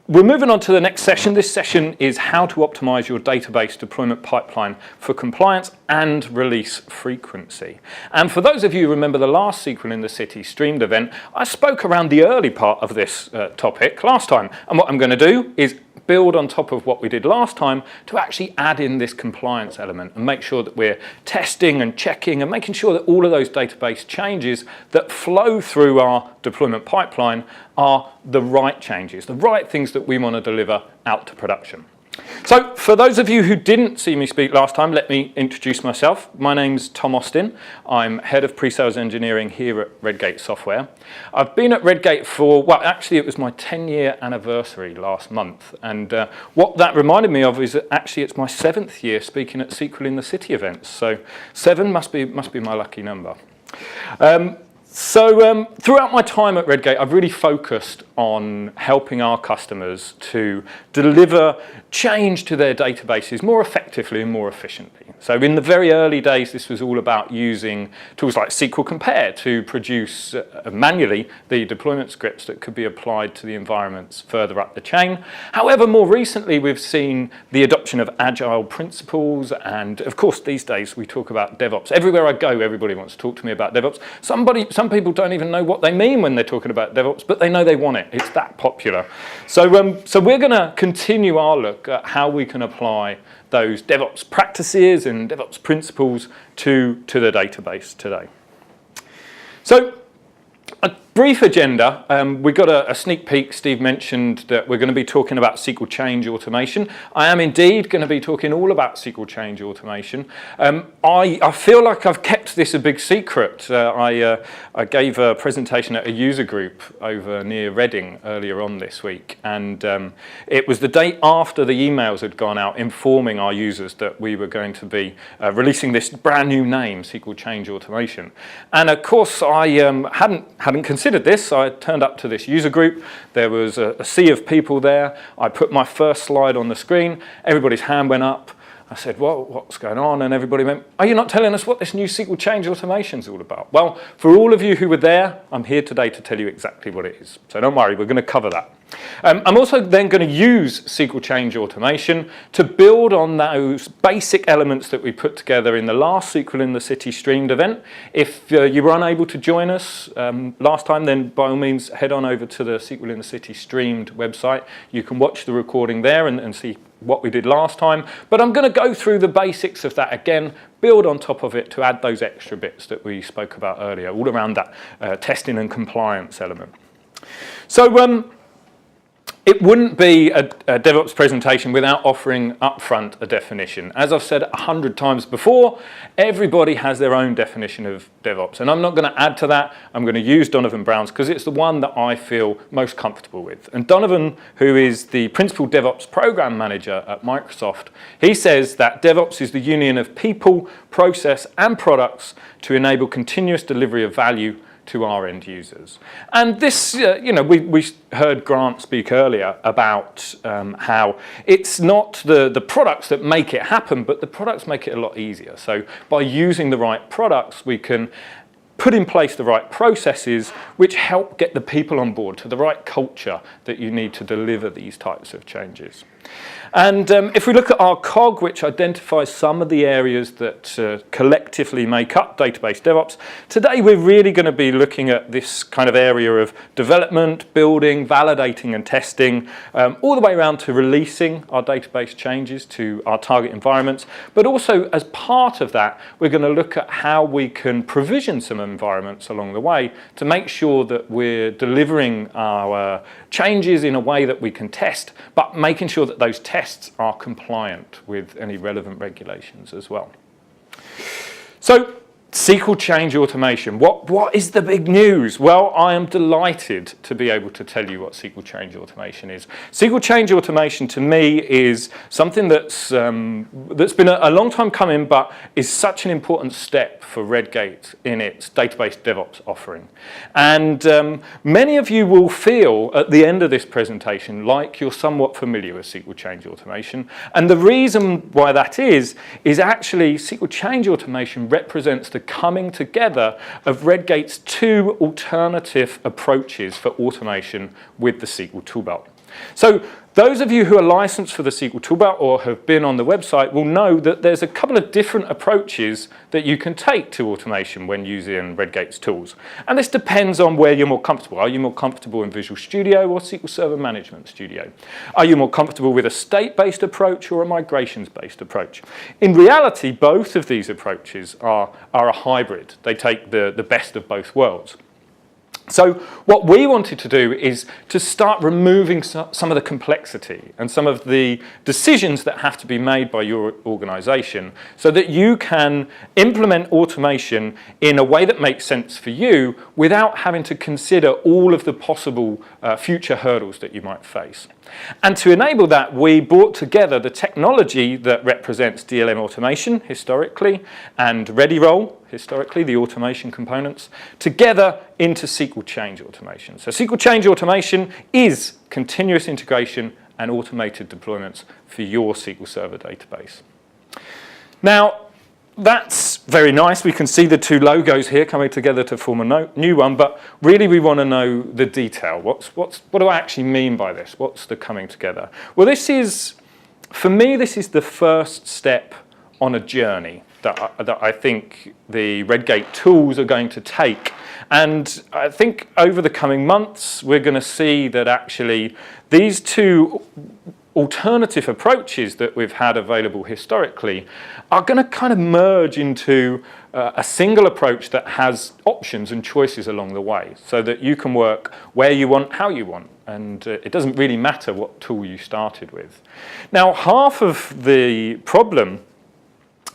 we're moving on to the next session. This session is how to optimize your database deployment pipeline for compliance and release frequency. And for those of you who remember the last SQL in the City streamed event, I spoke around the early part of this topic last time. And what I'm going to do is build on top of what we did last time to actually add in this compliance element and make sure that we're testing and checking and making sure that all of those database changes that flow through our deployment pipeline are the right changes, the right things that we want to deliver out to production. So for those of you who didn't see me speak last time, let me introduce myself. My name's Tom Austin. I'm Head of Pre-Sales Engineering here at Redgate Software. I've been at Redgate for, well, actually it was my 10-year anniversary last month. And what that reminded me of is that actually it's my 7th year speaking at SQL in the City events. So 7 must be my lucky number. So throughout my time at Redgate, I've really focused on helping our customers to deliver change to their databases more effectively and more efficiently. So in the very early days, this was all about using tools like SQL Compare to produce manually the deployment scripts that could be applied to the environments further up the chain. However, more recently, we've seen the adoption of agile principles. And of course, these days, we talk about Devops. Everywhere I go, everybody wants to talk to me about Devops. Some people don't even know what they mean when they're talking about Devops, but they know they want it. It's that popular. So we're going to continue our look at how we can apply those DevOps practices and DevOps principles to the database today. So a brief agenda. We got a sneak peek. Steve mentioned that we're going to be talking about SQL change automation. I am indeed going to be talking all about SQL change automation. I feel like I've kept this a big secret. I gave a presentation at a user group over near Reading earlier on this week, and it was the day after the emails had gone out informing our users that we were going to be releasing this brand new name, SQL change automation. And of course, I hadn't considered this. I turned up to this user group. There was a sea of people there. I put my first slide on the screen. Everybody's hand went up. I said, well, what's going on? And everybody went, are you not telling us what this new SQL change automation is all about? Well, for all of you who were there, I'm here today to tell you exactly what it is. So don't worry, we're going to cover that. I'm also then going to use SQL change automation to build on those basic elements that we put together in the last SQL in the City streamed event. If you were unable to join us last time, then by all means head on over to the SQL in the City streamed website. You can watch the recording there and see what we did last time. But I'm going to go through the basics of that again, build on top of it to add those extra bits that we spoke about earlier, all around that testing and compliance element. So it wouldn't be a DevOps presentation without offering upfront a definition. As I've said 100 times before, everybody has their own definition of DevOps. And I'm not going to add to that. I'm going to use Donovan Brown's because it's the one that I feel most comfortable with. And Donovan, who is the Principal DevOps Program Manager at Microsoft, he says that DevOps is the union of people, process, and products to enable continuous delivery of value to our end users. And this, we heard Grant speak earlier about how it's not the products that make it happen, but the products make it a lot easier. So by using the right products, we can put in place the right processes which help get the people on board to the right culture that you need to deliver these types of changes. And if we look at our COG, which identifies some of the areas that collectively make up database DevOps, today we're really going to be looking at this kind of area of development, building, validating and testing, all the way around to releasing our database changes to our target environments. But also as part of that, we're going to look at how we can provision some environments along the way to make sure that we're delivering our changes in a way that we can test, but making sure that those tests are compliant with any relevant regulations as well. So SQL change automation. What is the big news? Well, I am delighted to be able to tell you what SQL change automation is. SQL change automation to me is something that's been a long time coming, but is such an important step for Redgate in its database DevOps offering. And many of you will feel at the end of this presentation like you're somewhat familiar with SQL change automation. And the reason why that is actually SQL change automation represents the coming together of Redgate's two alternative approaches for automation with the SQL toolbelt. So those of you who are licensed for the SQL Toolbar or have been on the website will know that there's a couple of different approaches that you can take to automation when using Redgate's tools. And this depends on where you're more comfortable. Are you more comfortable in Visual Studio or SQL Server Management Studio? Are you more comfortable with a state-based approach or a migrations-based approach? In reality, both of these approaches are a hybrid. They take the best of both worlds. So what we wanted to do is to start removing some of the complexity and some of the decisions that have to be made by your organization so that you can implement automation in a way that makes sense for you without having to consider all of the possible future hurdles that you might face. And to enable that, we brought together the technology that represents DLM automation historically and ReadyRoll historically, the automation components, together into SQL Change Automation. So SQL Change Automation is continuous integration and automated deployments for your SQL Server database. Now, that's very nice. We can see the two logos here coming together to form a new one, but really we want to know the detail. What do I actually mean by this? What's the coming together? Well, for me, this is the first step on a journey that I think the Redgate tools are going to take. And I think over the coming months, we're going to see that actually these two alternative approaches that we've had available historically are going to kind of merge into a single approach that has options and choices along the way so that you can work where you want, how you want. And it doesn't really matter what tool you started with. Now, half of the problem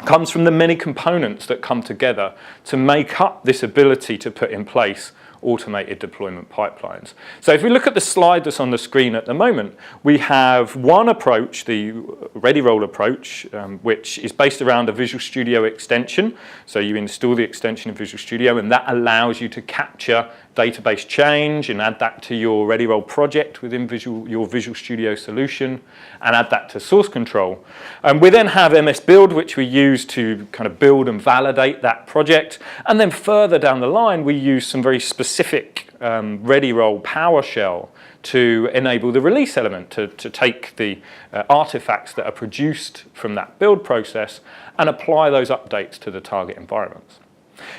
comes from the many components that come together to make up this ability to put in place automated deployment pipelines. So if we look at the slide that's on the screen at the moment, we have one approach, the ReadyRoll approach, which is based around a Visual Studio extension. So you install the extension in Visual Studio, and that allows you to capture database change and add that to your ReadyRoll project within your Visual Studio solution and add that to source control. And we then have MS Build, which we use to kind of build and validate that project. And then further down the line, we use some very specific ReadyRoll PowerShell to enable the release element, to take the artifacts that are produced from that build process and apply those updates to the target environments.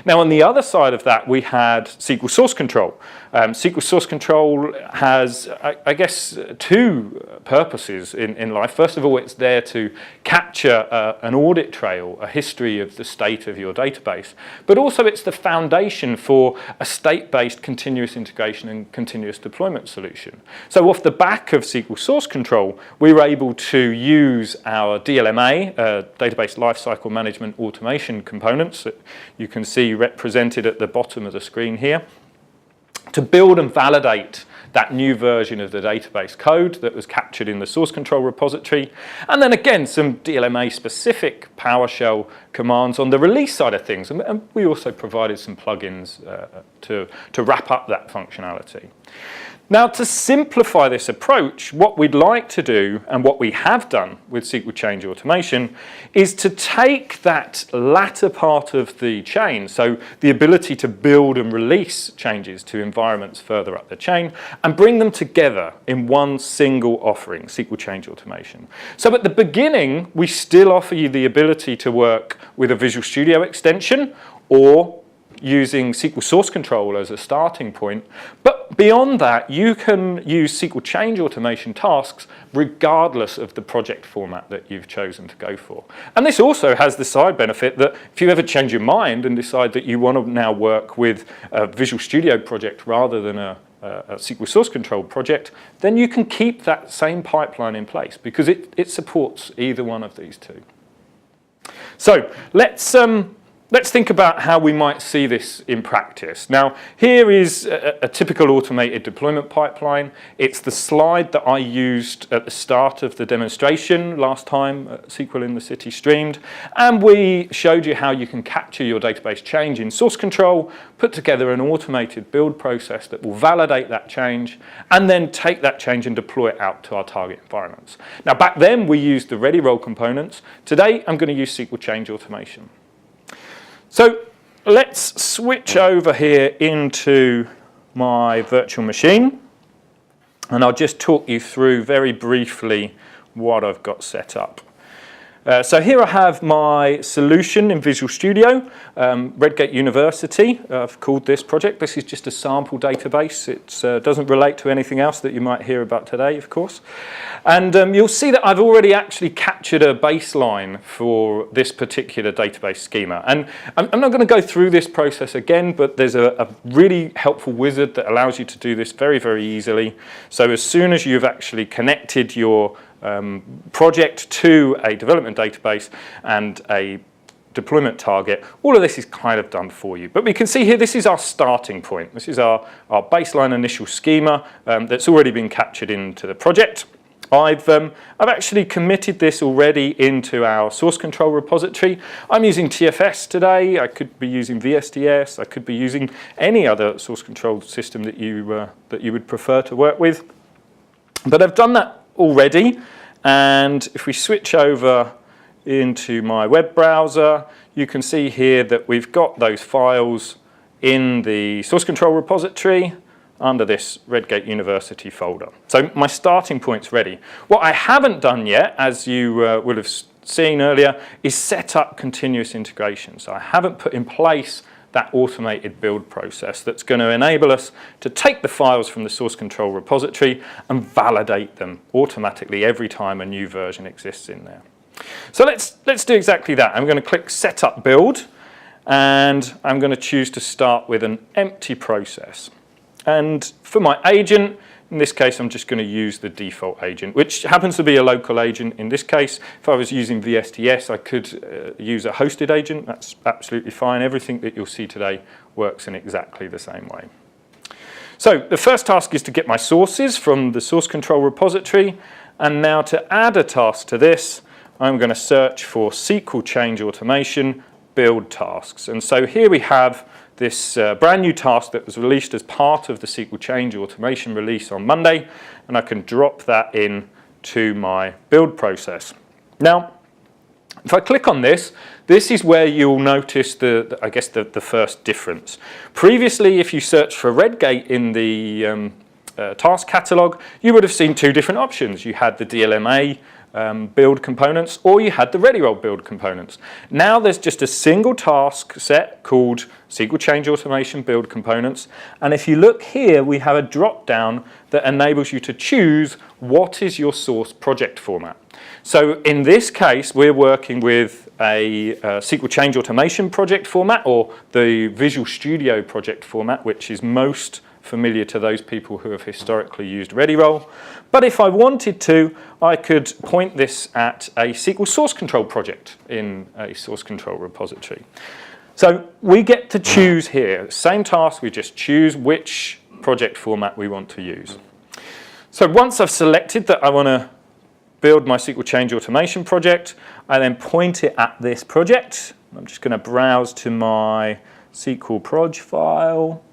Now, on the other side of that, we had SQL Source Control. SQL Source Control has, I guess, two purposes in life. First of all, it's there to capture an audit trail, a history of the state of your database. But also, it's the foundation for a state-based continuous integration and continuous deployment solution. So off the back of SQL Source Control, we were able to use our DLMA, Database Lifecycle Management Automation components that you can see represented at the bottom of the screen here, to build and validate that new version of the database code that was captured in the source control repository. And then again, some DLMA specific PowerShell commands on the release side of things. And we also provided some plugins to wrap up that functionality. Now, to simplify this approach, what we'd like to do, and what we have done with SQL Change Automation, is to take that latter part of the chain, so the ability to build and release changes to environments further up the chain, and bring them together in one single offering, SQL Change Automation. So at the beginning, we still offer you the ability to work with a Visual Studio extension or using SQL Source Control as a starting point. But beyond that, you can use SQL Change Automation tasks regardless of the project format that you've chosen to go for. And this also has the side benefit that if you ever change your mind and decide that you want to now work with a Visual Studio project rather than a SQL Source Control project, then you can keep that same pipeline in place because it supports either one of these two. So let's think about how we might see this in practice. Now, here is a typical automated deployment pipeline. It's the slide that I used at the start of the demonstration last time SQL in the City streamed. And we showed you how you can capture your database change in source control, put together an automated build process that will validate that change, and then take that change and deploy it out to our target environments. Now, back then, we used the ReadyRoll components. Today, I'm going to use SQL Change Automation. So let's switch over here into my virtual machine. And I'll just talk you through very briefly what I've got set up. So here I have my solution in Visual Studio, Redgate University. I've called this project. This is just a sample database. It doesn't relate to anything else that you might hear about today, of course. And you'll see that I've already actually captured a baseline for this particular database schema. And I'm not going to go through this process again, but there's a really helpful wizard that allows you to do this very, very easily. So as soon as you've actually connected your project to a development database and a deployment target, all of this is kind of done for you. But we can see here, this is our starting point. This is our baseline initial schema that's already been captured into the project. I've actually committed this already into our source control repository. I'm using TFS today. I could be using VSDS. I could be using any other source control system that you would prefer to work with. But I've done that already, and if we switch over into my web browser, you can see here that we've got those files in the source control repository under this Redgate University folder. So my starting point's ready. What I haven't done yet, as you will have seen earlier, is set up continuous integration. So I haven't put in place that automated build process that's going to enable us to take the files from the source control repository and validate them automatically every time a new version exists in there. So let's do exactly that. I'm going to click Setup Build, and I'm going to choose to start with an empty process. And for my agent, in this case, I'm just going to use the default agent, which happens to be a local agent in this case. If I was using VSDS, I could use a hosted agent. That's absolutely fine. Everything that you'll see today works in exactly the same way. So the first task is to get my sources from the source control repository. And now to add a task to this, I'm going to search for SQL change automation build tasks. And so here we have this brand new task that was released as part of the SQL change automation release on Monday, and I can drop that in to my build process. Now, if I click on this, this is where you'll notice the first difference. Previously, if you search for Redgate in the task catalog, you would have seen two different options. You had the DLMA build components, or you had the ReadyRoll build components. Now there's just a single task set called SQL Change Automation build components, and if you look here, we have a drop down that enables you to choose what is your source project format. So in this case, we're working with a SQL Change Automation project format, or the Visual Studio project format, which is most familiar to those people who have historically used ReadyRoll. But if I wanted to, I could point this at a SQL source control project in a source control repository. So we get to choose here. Same task, we just choose which project format we want to use. So once I've selected that I want to build my SQL Change Automation project, I then point it at this project. I'm just going to browse to my SQL proj file.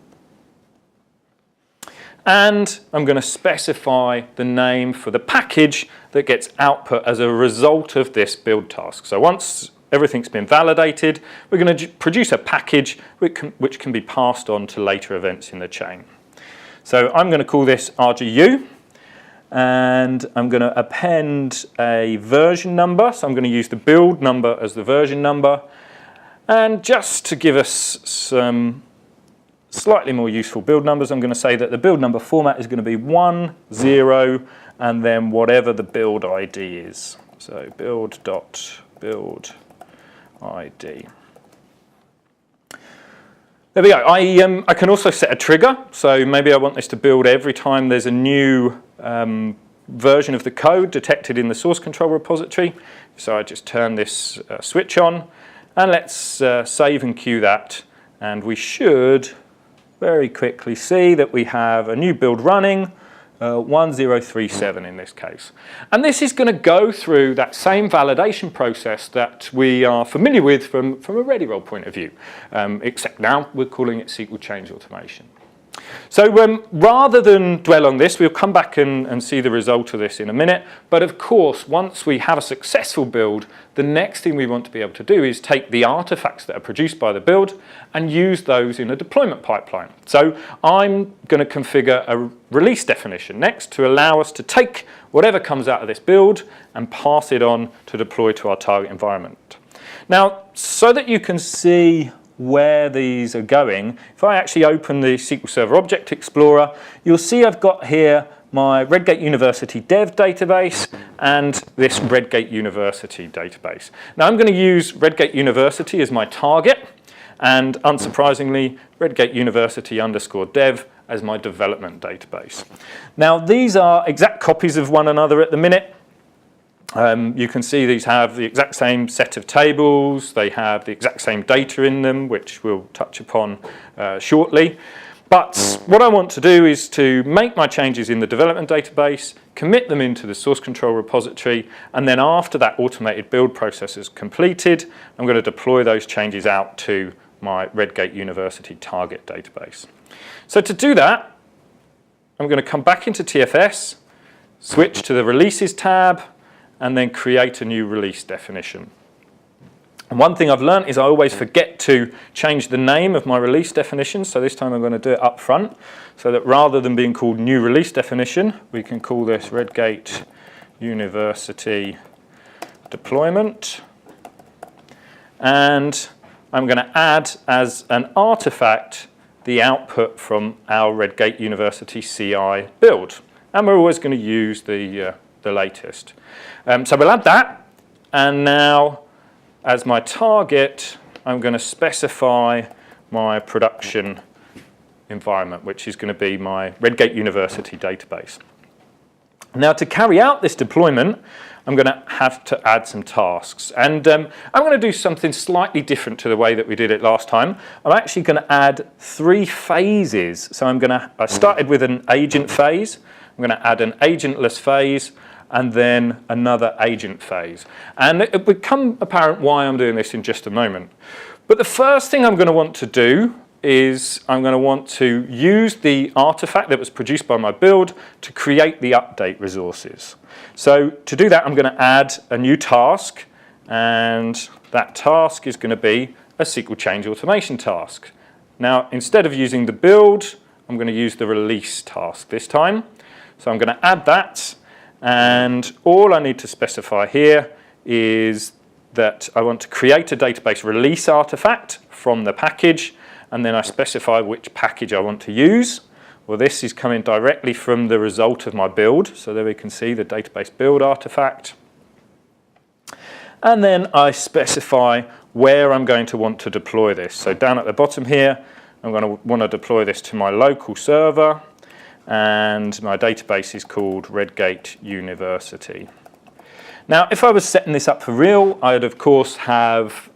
And I'm going to specify the name for the package that gets output as a result of this build task. So once everything's been validated, we're going to produce a package which can be passed on to later events in the chain. So I'm going to call this RGU, and I'm going to append a version number. So I'm going to use the build number as the version number. And just to give us some slightly more useful build numbers, I'm going to say that the build number format is going to be 10 and then whatever the build ID is. So build.build ID. There we go. I can also set a trigger. So maybe I want this to build every time there's a new version of the code detected in the source control repository. So I just turn this switch on, and let's save and queue that, and we should very quickly see that we have a new build running, 1037 in this case. And this is going to go through that same validation process that we are familiar with from a ReadyRoll point of view, except now we're calling it SQL Change Automation. So rather than dwell on this, we'll come back and see the result of this in a minute. But of course, once we have a successful build, the next thing we want to be able to do is take the artifacts that are produced by the build and use those in a deployment pipeline. So I'm going to configure a release definition next to allow us to take whatever comes out of this build and pass it on to deploy to our target environment. Now, so that you can see where these are going, if I actually open the SQL Server Object Explorer, you'll see I've got here my Redgate University dev database and this Redgate University database. Now I'm going to use Redgate University as my target, and unsurprisingly, Redgate University _dev as my development database. Now these are exact copies of one another at the minute. You can see these have the exact same set of tables, they have the exact same data in them, which we'll touch upon shortly. But what I want to do is to make my changes in the development database, commit them into the source control repository, and then after that automated build process is completed, I'm going to deploy those changes out to my Redgate University target database. So to do that, I'm going to come back into TFS, switch to the Releases tab, and then create a new release definition. And one thing I've learned is I always forget to change the name of my release definition, so this time I'm going to do it up front, so that rather than being called new release definition, we can call this Redgate University Deployment. And I'm going to add as an artifact the output from our Redgate University CI build. And we're always going to use the latest. So we'll add that, and now as my target, I'm going to specify my production environment, which is going to be my Redgate University database. Now to carry out this deployment, I'm going to have to add some tasks. And I'm going to do something slightly different to the way that we did it last time. I'm actually going to add 3 phases. So I started with an agent phase. I'm going to add an agentless phase, and then another agent phase. And it will become apparent why I'm doing this in just a moment. But the first thing I'm going to want to do is I'm going to want to use the artifact that was produced by my build to create the update resources. So to do that, I'm going to add a new task, and that task is going to be a SQL change automation task. Now, instead of using the build, I'm going to use the release task this time. So I'm going to add that. And all I need to specify here is that I want to create a database release artifact from the package, and then I specify which package I want to use. Well, this is coming directly from the result of my build. So there we can see the database build artifact. And then I specify where I'm going to want to deploy this. So down at the bottom here, I'm going to want to deploy this to my local server. And my database is called Redgate University. Now, if I was setting this up for real, I'd of course have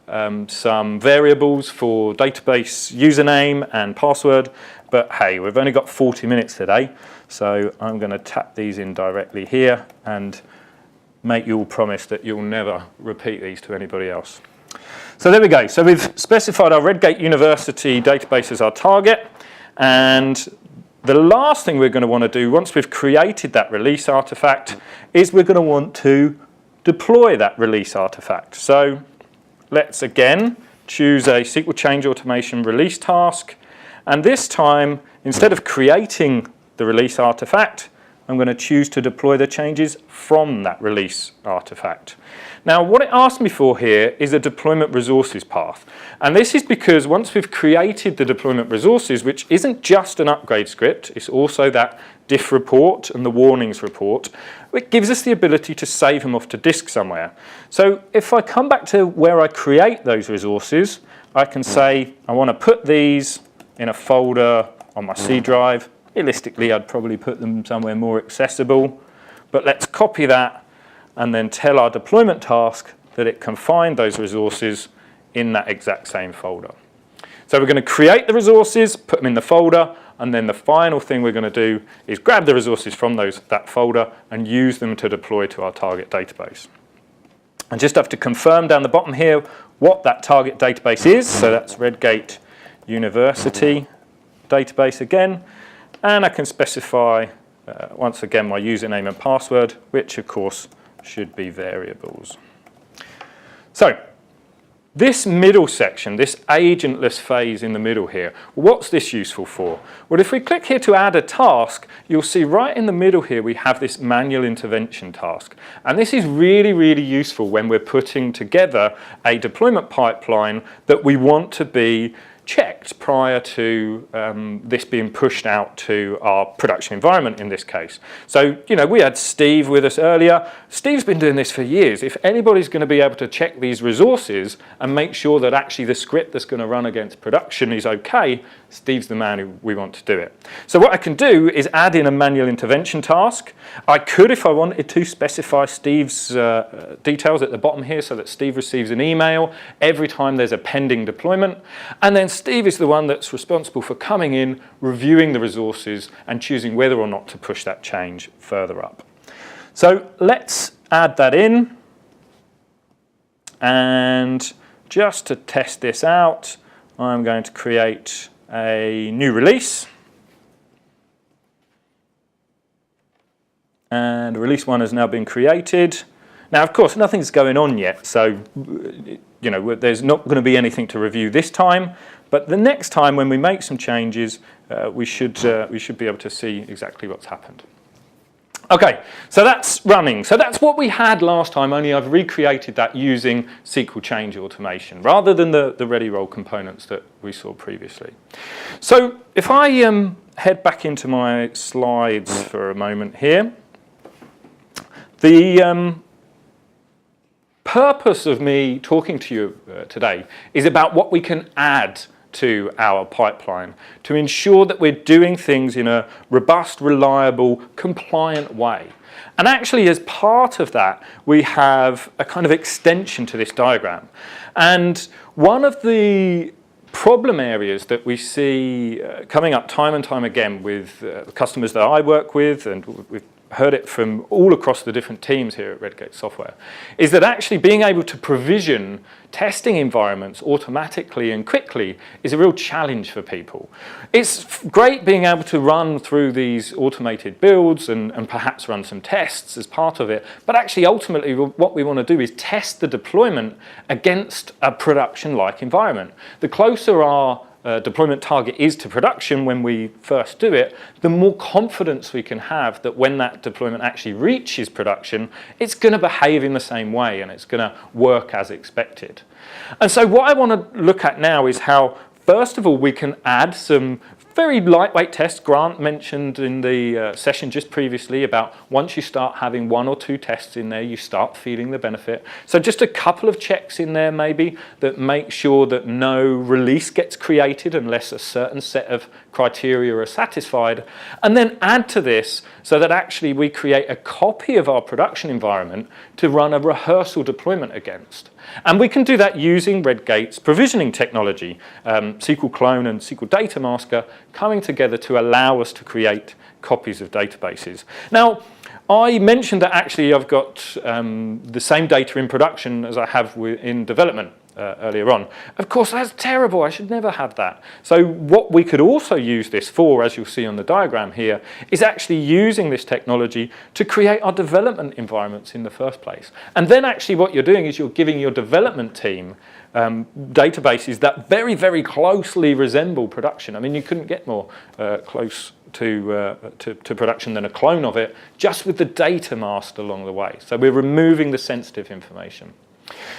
some variables for database username and password, but hey, we've only got 40 minutes today, so I'm going to tap these in directly here and make you all promise that you'll never repeat these to anybody else. So there we go. So we've specified our Redgate University database as our target, and the last thing we're going to want to do once we've created that release artifact is we're going to want to deploy that release artifact. So let's again choose a SQL change automation release task, and this time instead of creating the release artifact, I'm going to choose to deploy the changes from that release artifact. Now what it asked me for here is a deployment resources path, and this is because once we've created the deployment resources, which isn't just an upgrade script, it's also that diff report and the warnings report, it gives us the ability to save them off to disk somewhere. So if I come back to where I create those resources, I can say I want to put these in a folder on my C drive. Realistically, I'd probably put them somewhere more accessible, but let's copy that and then tell our deployment task that it can find those resources in that exact same folder. So we're going to create the resources, put them in the folder, and then the final thing we're going to do is grab the resources from that folder and use them to deploy to our target database. I just have to confirm down the bottom here what that target database is. So that's Redgate University database again. And I can specify, once again, my username and password, which of course should be variables. So this middle section, this agentless phase in the middle here, what's this useful for? Well, if we click here to add a task, you'll see right in the middle here we have this manual intervention task. And this is really, really useful when we're putting together a deployment pipeline that we want to be checked prior to this being pushed out to our production environment in this case. So, you know, we had Steve with us earlier. Steve's been doing this for years. If anybody's going to be able to check these resources and make sure that actually the script that's going to run against production is okay, Steve's the man who we want to do it. So what I can do is add in a manual intervention task. I could, if I wanted to, specify Steve's details at the bottom here so that Steve receives an email every time there's a pending deployment. And then Steve is the one that's responsible for coming in, reviewing the resources, and choosing whether or not to push that change further up. So let's add that in. And just to test this out, I'm going to create a new release. And release 1 has now been created. Now, of course, nothing's going on yet, so you know, there's not going to be anything to review this time. But the next time when we make some changes, we should be able to see exactly what's happened. Okay, so that's running. So that's what we had last time, only I've recreated that using SQL change automation rather than the ready roll components that we saw previously. So if I head back into my slides for a moment here, the purpose of me talking to you today is about what we can add to our pipeline to ensure that we're doing things in a robust, reliable, compliant way. And actually, as part of that, we have a kind of extension to this diagram. And one of the problem areas that we see coming up time and time again with the customers that I work with, and we've heard it from all across the different teams here at Redgate Software, is that actually being able to provision testing environments automatically and quickly is a real challenge for people. It's great being able to run through these automated builds and perhaps run some tests as part of it, but actually ultimately what we want to do is test the deployment against a production-like environment. The closer our deployment target is to production when we first do it, the more confidence we can have that when that deployment actually reaches production, it's going to behave in the same way and it's going to work as expected. And so what I want to look at now is how, first of all, we can add some very lightweight tests. Grant mentioned in the session just previously about once you start having 1 or 2 tests in there, you start feeling the benefit. So just a couple of checks in there maybe that make sure that no release gets created unless a certain set of criteria are satisfied. And then add to this so that actually we create a copy of our production environment to run a rehearsal deployment against. And we can do that using Redgate's provisioning technology, SQL Clone and SQL Data Masker coming together to allow us to create copies of databases. Now, I mentioned that actually I've got the same data in production as I have in development earlier on. Of course, that's terrible. I should never have that. So what we could also use this for, as you'll see on the diagram here, is actually using this technology to create our development environments in the first place. And then actually what you're doing is you're giving your development team databases that very, very closely resemble production. I mean, you couldn't get more close to production than a clone of it, just with the data masked along the way. So we're removing the sensitive information.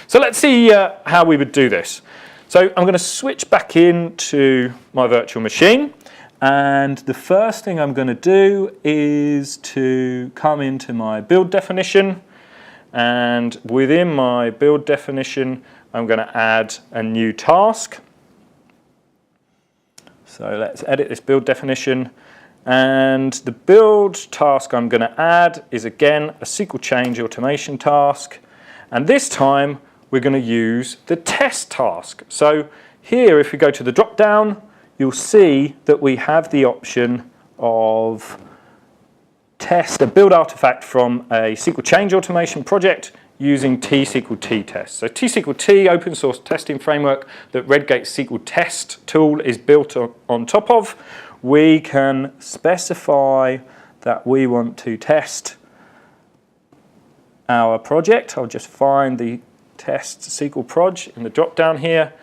So let's see how we would do this. So I'm going to switch back into my virtual machine. And the first thing I'm going to do is to come into my build definition. And within my build definition, I'm going to add a new task. So let's edit this build definition. And the build task I'm going to add is, again, a SQL change automation task. And this time, we're going to use the test task. So here, if we go to the drop-down, you'll see that we have the option of test a build artifact from a SQL change automation project using T-SQL-T test. So T-SQL-T, open source testing framework that Redgate's SQL test tool is built on top of. we can specify that we want to test our project. I'll just find the test SQL proj in the drop down here,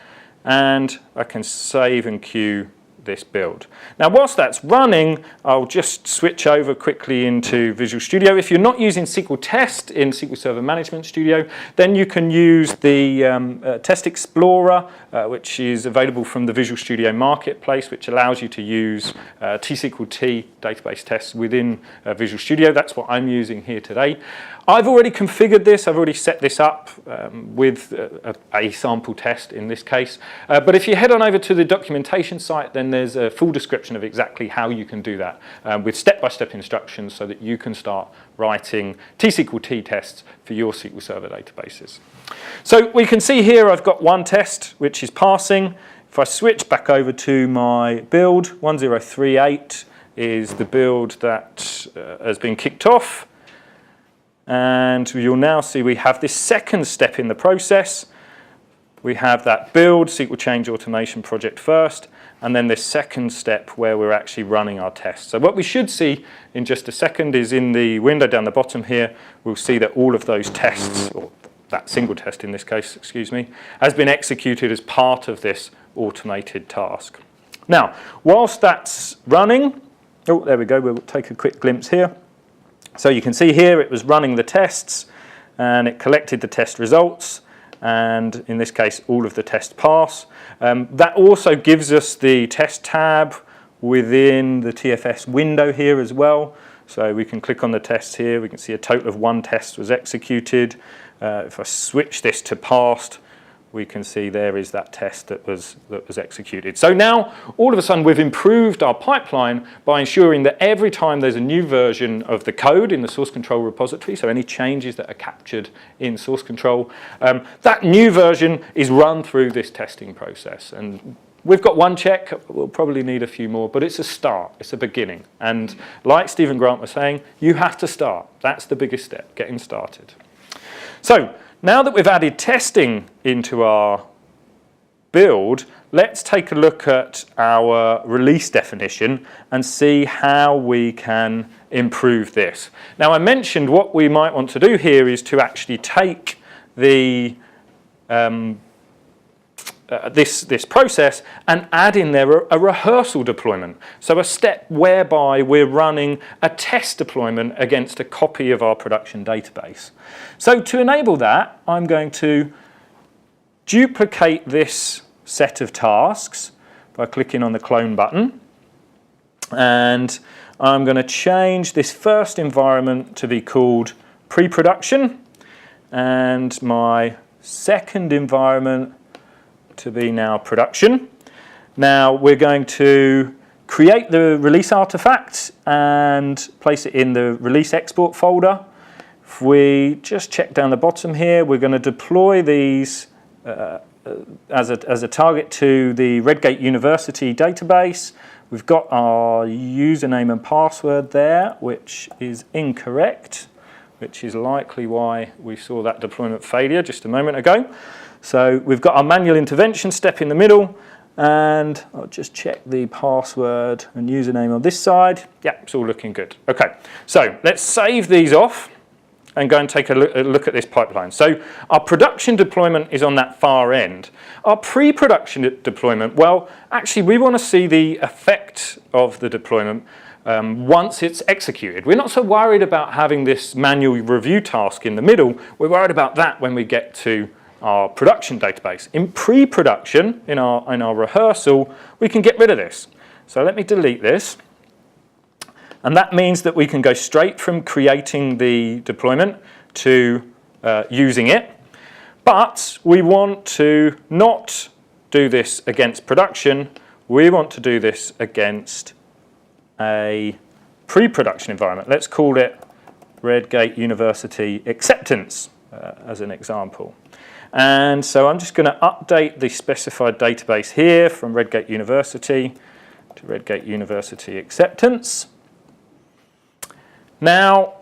and I can save and queue this build. Now, whilst that's running, I'll just switch over quickly into Visual Studio. If you're not using SQL Test in SQL Server Management Studio, then you can use the Test Explorer, which is available from the Visual Studio Marketplace, which allows you to use T-SQL-T database tests within Visual Studio. That's what I'm using here today. I've already configured this. I've already set this up with a sample test in this case. But if you head on over to the documentation site, then there's a full description of exactly how you can do that with step-by-step instructions so that you can start writing T-SQL-T tests for your SQL Server databases. So we can see here I've got one test which is passing. If I switch back over to my build, 1038 is the build that has been kicked off. And you'll now see we have this second step in the process. We have that build SQL change automation project first, and then this second step where we're actually running our tests. So what we should see in just a second is in the window down the bottom here, we'll see that all of those tests, or that single test in this case, excuse me, has been executed as part of this automated task. Now, whilst that's running, oh, there we go, we'll take a quick glimpse here. So you can see here it was running the tests and it collected the test results, and in this case all of the tests pass. That also gives us the test tab within the TFS window here as well. So we can click on the tests here, we can see a total of 1 test was executed. If I switch this to passed, we can see there is that test that was executed. So now, all of a sudden, we've improved our pipeline by ensuring that every time there's a new version of the code in the source control repository, so any changes that are captured in source control, that new version is run through this testing process. And we've got one check, we'll probably need a few more, but it's a start, it's a beginning. And like Stephen Grant was saying, you have to start. That's the biggest step, getting started. So, now that we've added testing into our build, let's take a look at our release definition and see how we can improve this. Now, I mentioned what we might want to do here is to actually take the this process and add in there a rehearsal deployment. So a step whereby we're running a test deployment against a copy of our production database. So to enable that, I'm going to duplicate this set of tasks by clicking on the clone button. And I'm going to change this first environment to be called pre-production, and my second environment to be now production. Now we're going to create the release artifact and place it in the release export folder. If we just check down the bottom here, we're going to deploy these as a target to the Redgate University database. We've got our username and password there, which is incorrect, which is likely why we saw that deployment failure just a moment ago. So we've got our manual intervention step in the middle, and I'll just check the password and username on this side. Yeah, it's all looking good. Okay, so let's save these off and go and take a look at this pipeline. So our production deployment is on that far end. Our pre-production deployment, well, actually we want to see the effect of the deployment once it's executed. We're not so worried about having this manual review task in the middle. We're worried about that when we get to our production database. In pre-production, in our rehearsal, we can get rid of this. So let me delete this. And that means that we can go straight from creating the deployment to using it. But we want to not do this against production. We want to do this against a pre-production environment. Let's call it Redgate University Acceptance as an example. And so I'm just going to update the specified database here from Redgate University to Redgate University Acceptance. Now,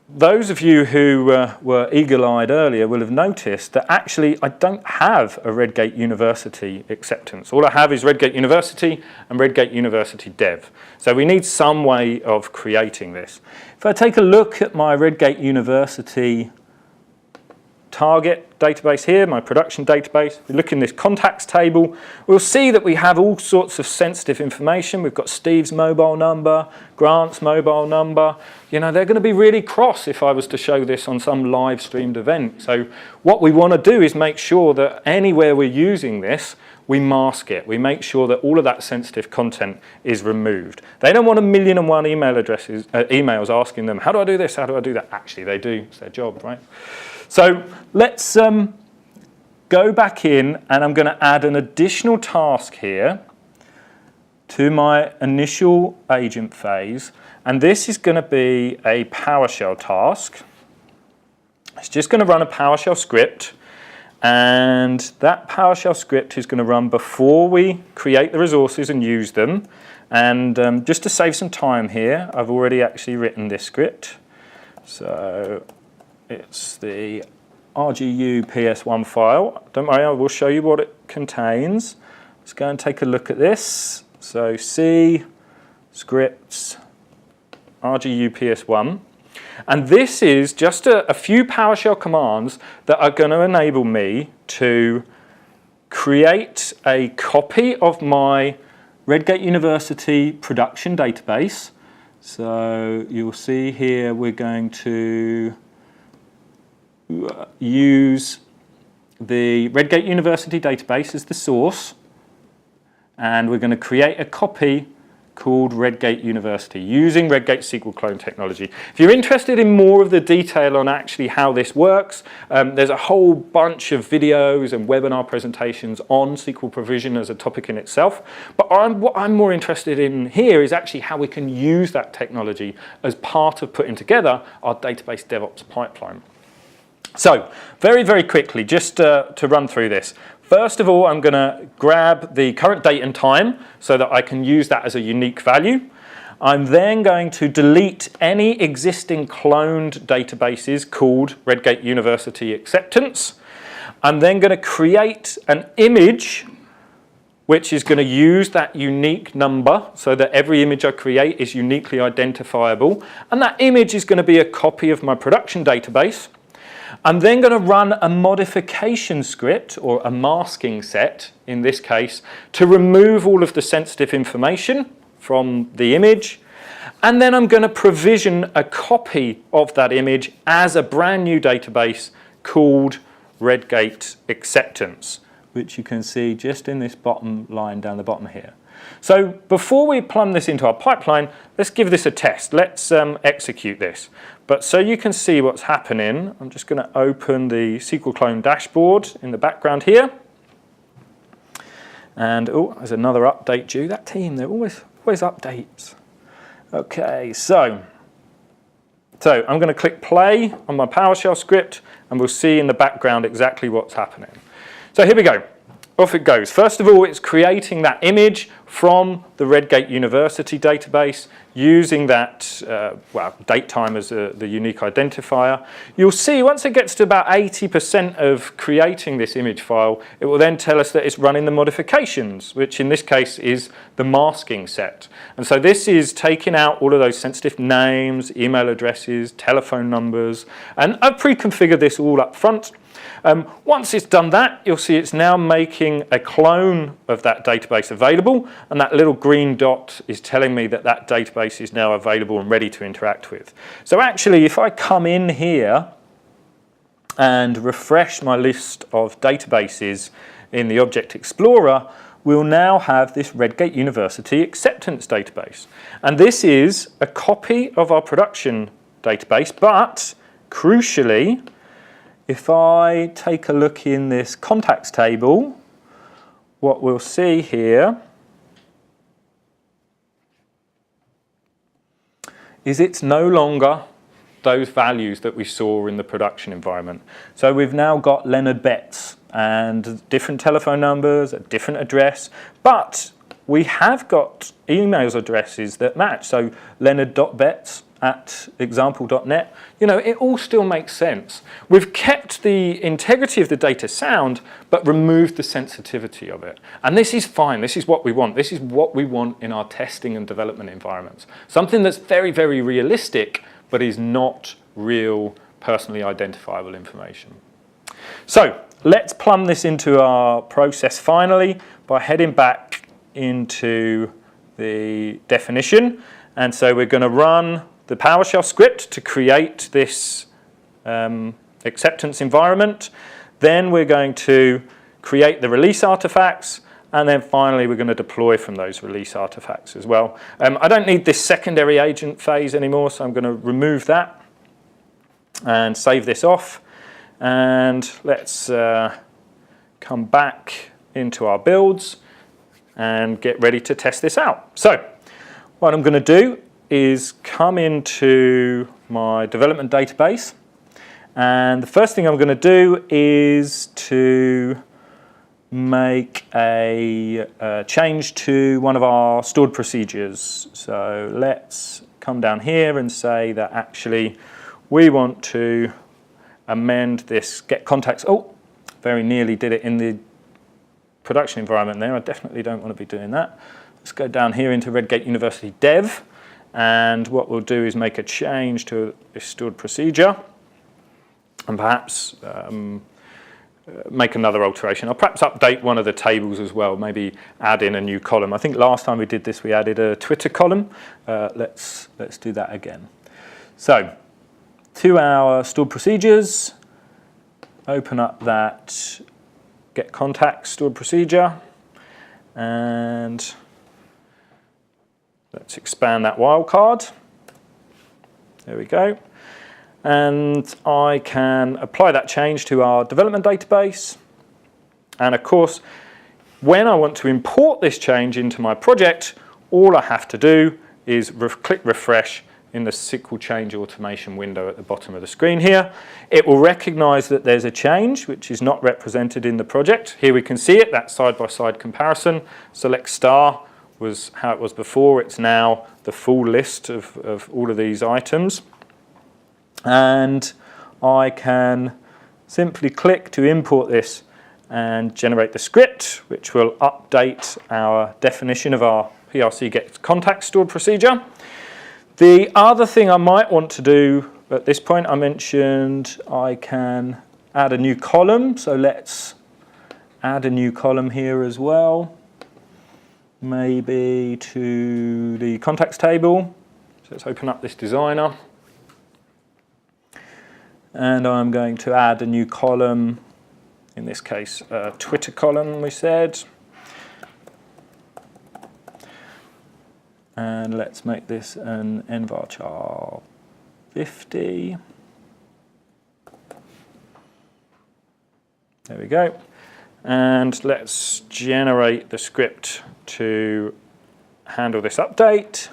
those of you who were eagle-eyed earlier will have noticed that actually I don't have a Redgate University acceptance. All I have is Redgate University and Redgate University Dev. So we need some way of creating this. If I take a look at my Redgate University target database here, my production database, we look in this contacts table, we'll see that we have all sorts of sensitive information. We've got Steve's mobile number, Grant's mobile number. You know, they're going to be really cross if I was to show this on some live streamed event. So what we want to do is make sure that anywhere we're using this, we mask it. We make sure that all of that sensitive content is removed. They don't want 1,000,001 email addresses, emails asking them, how do I do this, how do I do that? Actually, they do. It's their job, right? So let's go back in, and I'm going to add an additional task here to my initial agent phase. And this is going to be a PowerShell task. It's just going to run a PowerShell script. And that PowerShell script is going to run before we create the resources and use them. And just to save some time here, I've already actually written this script. So it's the RGU PS1 file. Don't worry, I will show you what it contains. Let's go and take a look at this. So C, scripts, RGU PS1. And this is just a few PowerShell commands that are going to enable me to create a copy of my Redgate University production database. So you'll see here we're going to use the Redgate University database as the source, and we're going to create a copy called Redgate University using Redgate SQL clone technology. If you're interested in more of the detail on actually how this works, there's a whole bunch of videos and webinar presentations on SQL provision as a topic in itself. But what I'm more interested in here is actually how we can use that technology as part of putting together our database DevOps pipeline. So very, very quickly, just to run through this. First of all, I'm going to grab the current date and time so that I can use that as a unique value. I'm then going to delete any existing cloned databases called Redgate University Acceptance. I'm then going to create an image which is going to use that unique number so that every image I create is uniquely identifiable. And that image is going to be a copy of my production database. I'm then going to run a modification script, or a masking set in this case, to remove all of the sensitive information from the image. And then I'm going to provision a copy of that image as a brand new database called Redgate Acceptance, which you can see just in this bottom line down the bottom here. So before we plumb this into our pipeline, let's give this a test. Let's execute this. But so you can see what's happening, I'm just going to open the SQL clone dashboard in the background here. And oh, there's another update due. That team, they're always updates. Okay, so I'm going to click play on my PowerShell script, and we'll see in the background exactly what's happening. So here we go. Off it goes. First of all, it's creating that image from the Redgate University database using that date time as the unique identifier. You'll see once it gets to about 80% of creating this image file, it will then tell us that it's running the modifications, which in this case is the masking set. And so this is taking out all of those sensitive names, email addresses, telephone numbers, and I've pre-configured this all up front. Once it's done that, you'll see it's now making a clone of that database available, and that little green dot is telling me that that database is now available and ready to interact with. So actually, if I come in here and refresh my list of databases in the Object Explorer, we'll now have this Redgate University acceptance database. And this is a copy of our production database, but crucially, if I take a look in this contacts table, what we'll see here is it's no longer those values that we saw in the production environment. So we've now got Leonard Betts and different telephone numbers, a different address, but we have got email addresses that match. So leonard.betts at example.net, it all still makes sense. We've kept the integrity of the data sound, but removed the sensitivity of it. And this is fine. This is what we want. This is what we want in our testing and development environments. Something that's very, very realistic, but is not real, personally identifiable information. So let's plumb this into our process finally by heading back into the definition. And so we're going to run the PowerShell script to create this acceptance environment. Then we're going to create the release artifacts. And then finally, we're going to deploy from those release artifacts as well. I don't need this secondary agent phase anymore, so I'm going to remove that and save this off. And let's come back into our builds and get ready to test this out. So what I'm going to do is come into my development database, and the first thing I'm going to do is to make a change to one of our stored procedures. So let's come down here and say that actually we want to amend this get contacts. Oh, very nearly did it in the production environment there. I definitely don't want to be doing that. Let's go down here into Redgate University Dev. And what we'll do is make a change to this stored procedure and perhaps make another alteration. I'll perhaps update one of the tables as well, maybe add in a new column. I think last time we did this, we added a Twitter column. Let's do that again. So to our stored procedures, open up that get contacts stored procedure, and let's expand that wildcard. There we go. And I can apply that change to our development database. And of course, when I want to import this change into my project, all I have to do is click refresh in the SQL change automation window at the bottom of the screen here. It will recognize that there's a change which is not represented in the project. Here we can see it, that side-by-side comparison. Select star was how it was before. It's now the full list of all of these items. And I can simply click to import this and generate the script, which will update our definition of our PRC get contact stored procedure. The other thing I might want to do at this point, I mentioned I can add a new column. So let's add a new column here as well. Maybe to the contacts table. So let's open up this designer. And I'm going to add a new column, in this case, a Twitter column, we said. And let's make this an nvarchar 50. There we go. And let's generate the script to handle this update.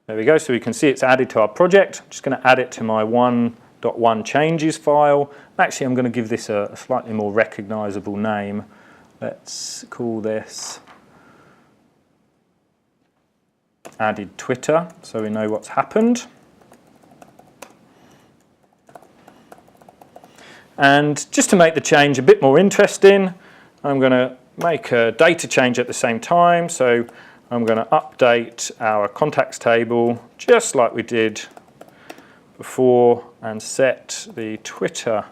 There we go, so we can see it's added to our project. I'm just going to add it to my 1.1 changes file. Actually, I'm going to give this a slightly more recognizable name. Let's call this added Twitter, so we know what's happened. And just to make the change a bit more interesting, I'm going to make a data change at the same time. So I'm going to update our contacts table just like we did before and set the Twitter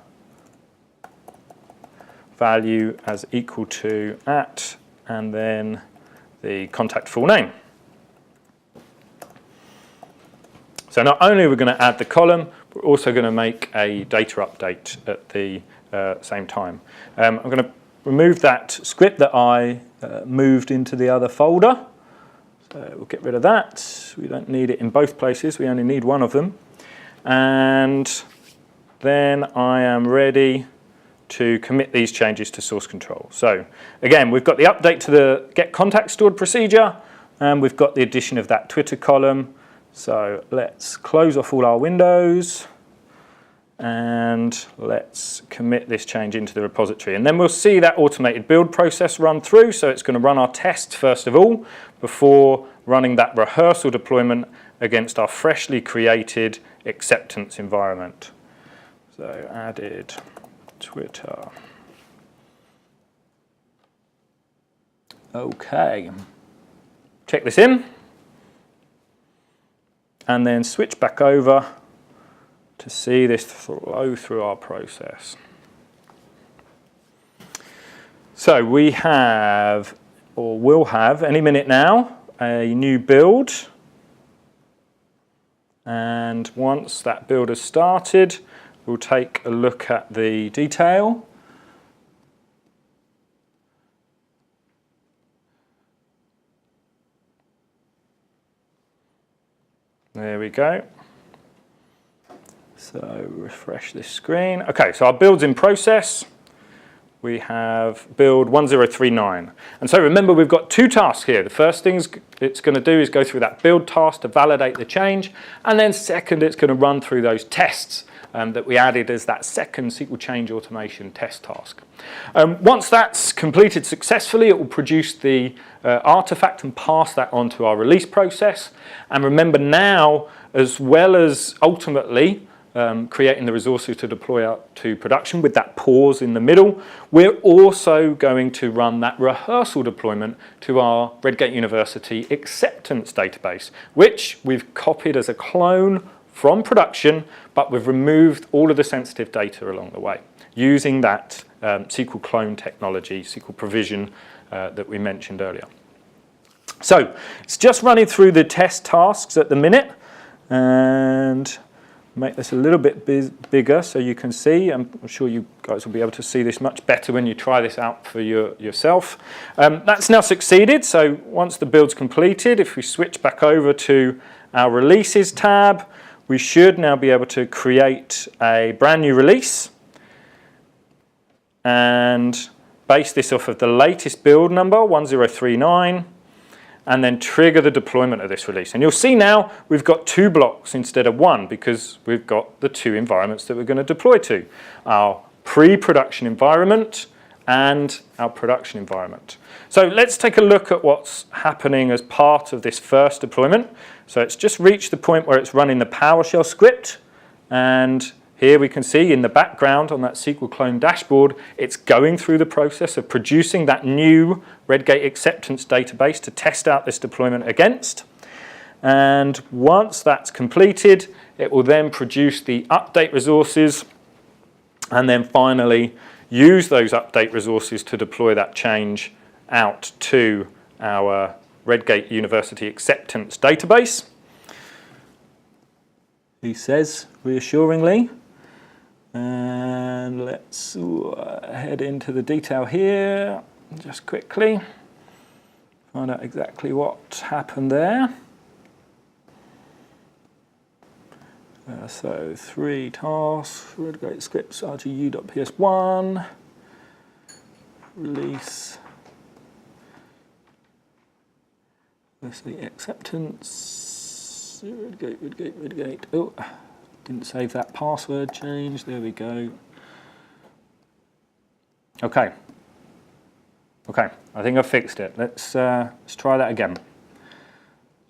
value as equal to @ and then the contact full name. So not only are we going to add the column, we're also going to make a data update at the same time. I'm going to remove that script that I moved into the other folder. So we'll get rid of that. We don't need it in both places. We only need one of them. And then I am ready to commit these changes to source control. So again, we've got the update to the get contact stored procedure, and we've got the addition of that Twitter column. So let's close off all our windows and let's commit this change into the repository. And then we'll see that automated build process run through. So it's going to run our tests first of all before running that rehearsal deployment against our freshly created acceptance environment. So added Twitter. Okay. Check this in. And then switch back over to see this flow through our process. So we have, or will have, any minute now, a new build. And once that build has started, we'll take a look at the detail. There we go. So refresh this screen. Okay, so our build's in process. We have build 1039. And so remember, we've got two tasks here. The first thing it's going to do is go through that build task to validate the change. And then second, it's going to run through those tests that we added as that second SQL change automation test task. Once that's completed successfully, it will produce the artifact and pass that on to our release process. And remember now, as well as ultimately creating the resources to deploy out to production with that pause in the middle, we're also going to run that rehearsal deployment to our Redgate University acceptance database, which we've copied as a clone from production, but we've removed all of the sensitive data along the way using that SQL clone technology, SQL provision that we mentioned earlier. So it's just running through the test tasks at the minute, and make this a little bit bigger so you can see. I'm sure you guys will be able to see this much better when you try this out for yourself. That's now succeeded. So once the build's completed, if we switch back over to our releases tab, we should now be able to create a brand new release and base this off of the latest build number, 1039, and then trigger the deployment of this release. And you'll see now we've got two blocks instead of one because we've got the two environments that we're going to deploy to, our pre-production environment and our production environment. So let's take a look at what's happening as part of this first deployment. So it's just reached the point where it's running the PowerShell script, and here we can see in the background on that SQL clone dashboard, it's going through the process of producing that new Redgate acceptance database to test out this deployment against. And once that's completed, it will then produce the update resources and then finally use those update resources to deploy that change out to our Redgate University acceptance database. He says reassuringly. And let's head into the detail here just quickly. Find out exactly what happened there. So 3 tasks, Redgate scripts, rgu.ps1, release, let's see, acceptance, Redgate, oh, didn't save that password change, there we go. Okay, I think I've fixed it. Let's try that again.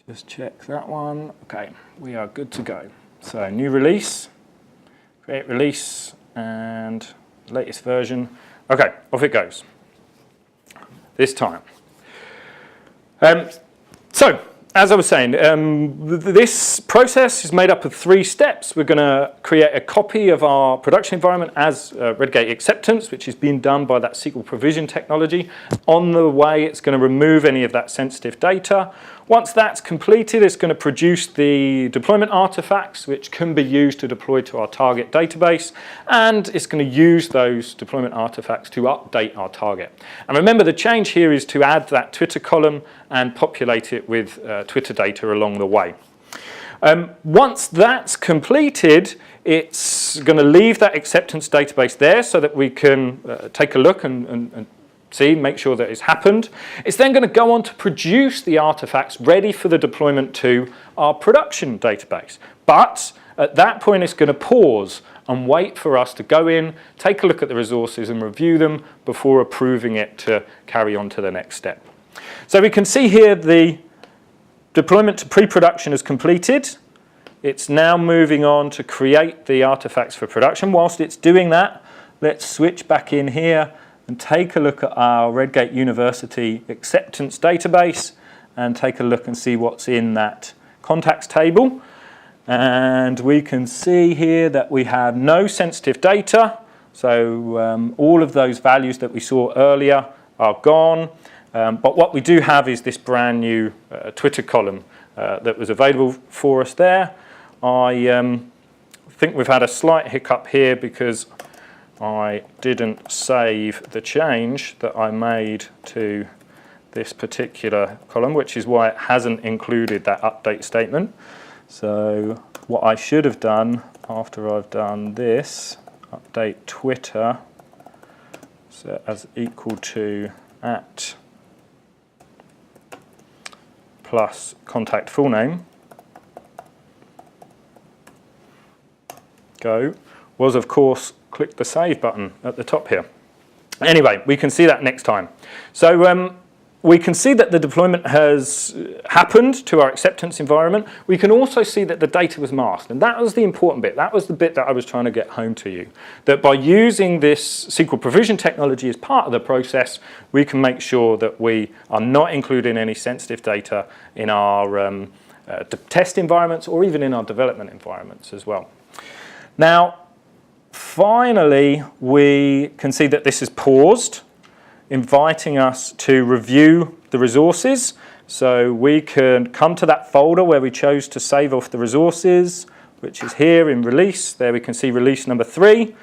Just check that one. Okay, we are good to go. So new release, create release, and latest version. Okay, off it goes. This time. So, as I was saying, this process is made up of 3 steps. We're going to create a copy of our production environment as Redgate acceptance, which is being done by that SQL provision technology. On the way, it's going to remove any of that sensitive data. Once that's completed, it's going to produce the deployment artifacts, which can be used to deploy to our target database. And it's going to use those deployment artifacts to update our target. And remember, the change here is to add that Twitter column and populate it with Twitter data along the way. Once that's completed, it's going to leave that acceptance database there so that we can take a look and see, make sure that it's happened. It's then going to go on to produce the artifacts ready for the deployment to our production database. But at that point, it's going to pause and wait for us to go in, take a look at the resources and review them before approving it to carry on to the next step. So we can see here the deployment to pre-production is completed. It's now moving on to create the artifacts for production. Whilst it's doing that, let's switch back in here and take a look at our Redgate University acceptance database and take a look and see what's in that contacts table. And we can see here that we have no sensitive data. So all of those values that we saw earlier are gone. But what we do have is this brand new Twitter column that was available for us there. I think we've had a slight hiccup here because I didn't save the change that I made to this particular column, which is why it hasn't included that update statement. So what I should have done after I've done this, update Twitter, so as equal to @ plus contact full name, go, was of course click the save button at the top here. Anyway, we can see that next time. So we can see that the deployment has happened to our acceptance environment. We can also see that the data was masked, and that was the important bit. That was the bit that I was trying to get home to you. That by using this SQL provision technology as part of the process, we can make sure that we are not including any sensitive data in our test environments or even in our development environments as well. Now, finally, we can see that this is paused, inviting us to review the resources. So we can come to that folder where we chose to save off the resources, which is here in release. There we can see release number 3,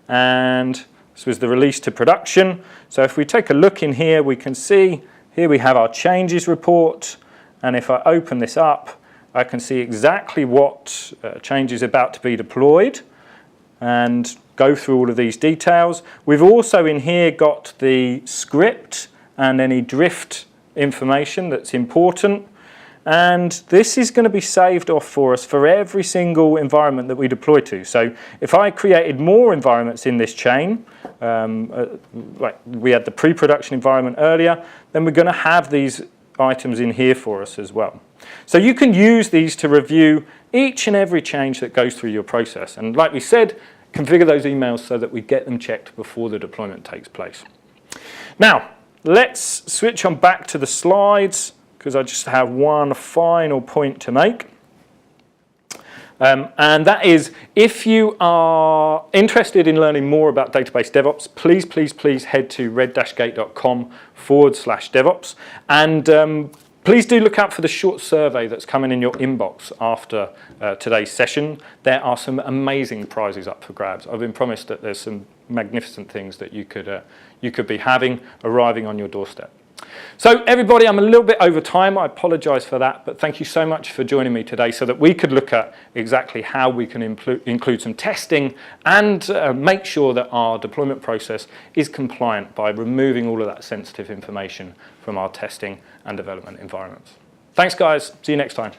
and this was the release to production. So if we take a look in here, we can see here we have our changes report, and if I open this up, I can see exactly what change is about to be deployed and go through all of these details. We've also in here got the script and any drift information that's important. And this is going to be saved off for us for every single environment that we deploy to. So if I created more environments in this chain, like we had the pre-production environment earlier, then we're going to have these items in here for us as well. So you can use these to review each and every change that goes through your process. And like we said, configure those emails so that we get them checked before the deployment takes place. Now, let's switch on back to the slides because I just have one final point to make. And that is, if you are interested in learning more about database DevOps, please head to red-gate.com/DevOps. And please do look out for the short survey that's coming in your inbox after today's session. There are some amazing prizes up for grabs. I've been promised that there's some magnificent things that you could be having arriving on your doorstep. So everybody, I'm a little bit over time. I apologize for that, but thank you so much for joining me today so that we could look at exactly how we can include some testing and make sure that our deployment process is compliant by removing all of that sensitive information from our testing and development environments. Thanks, guys. See you next time.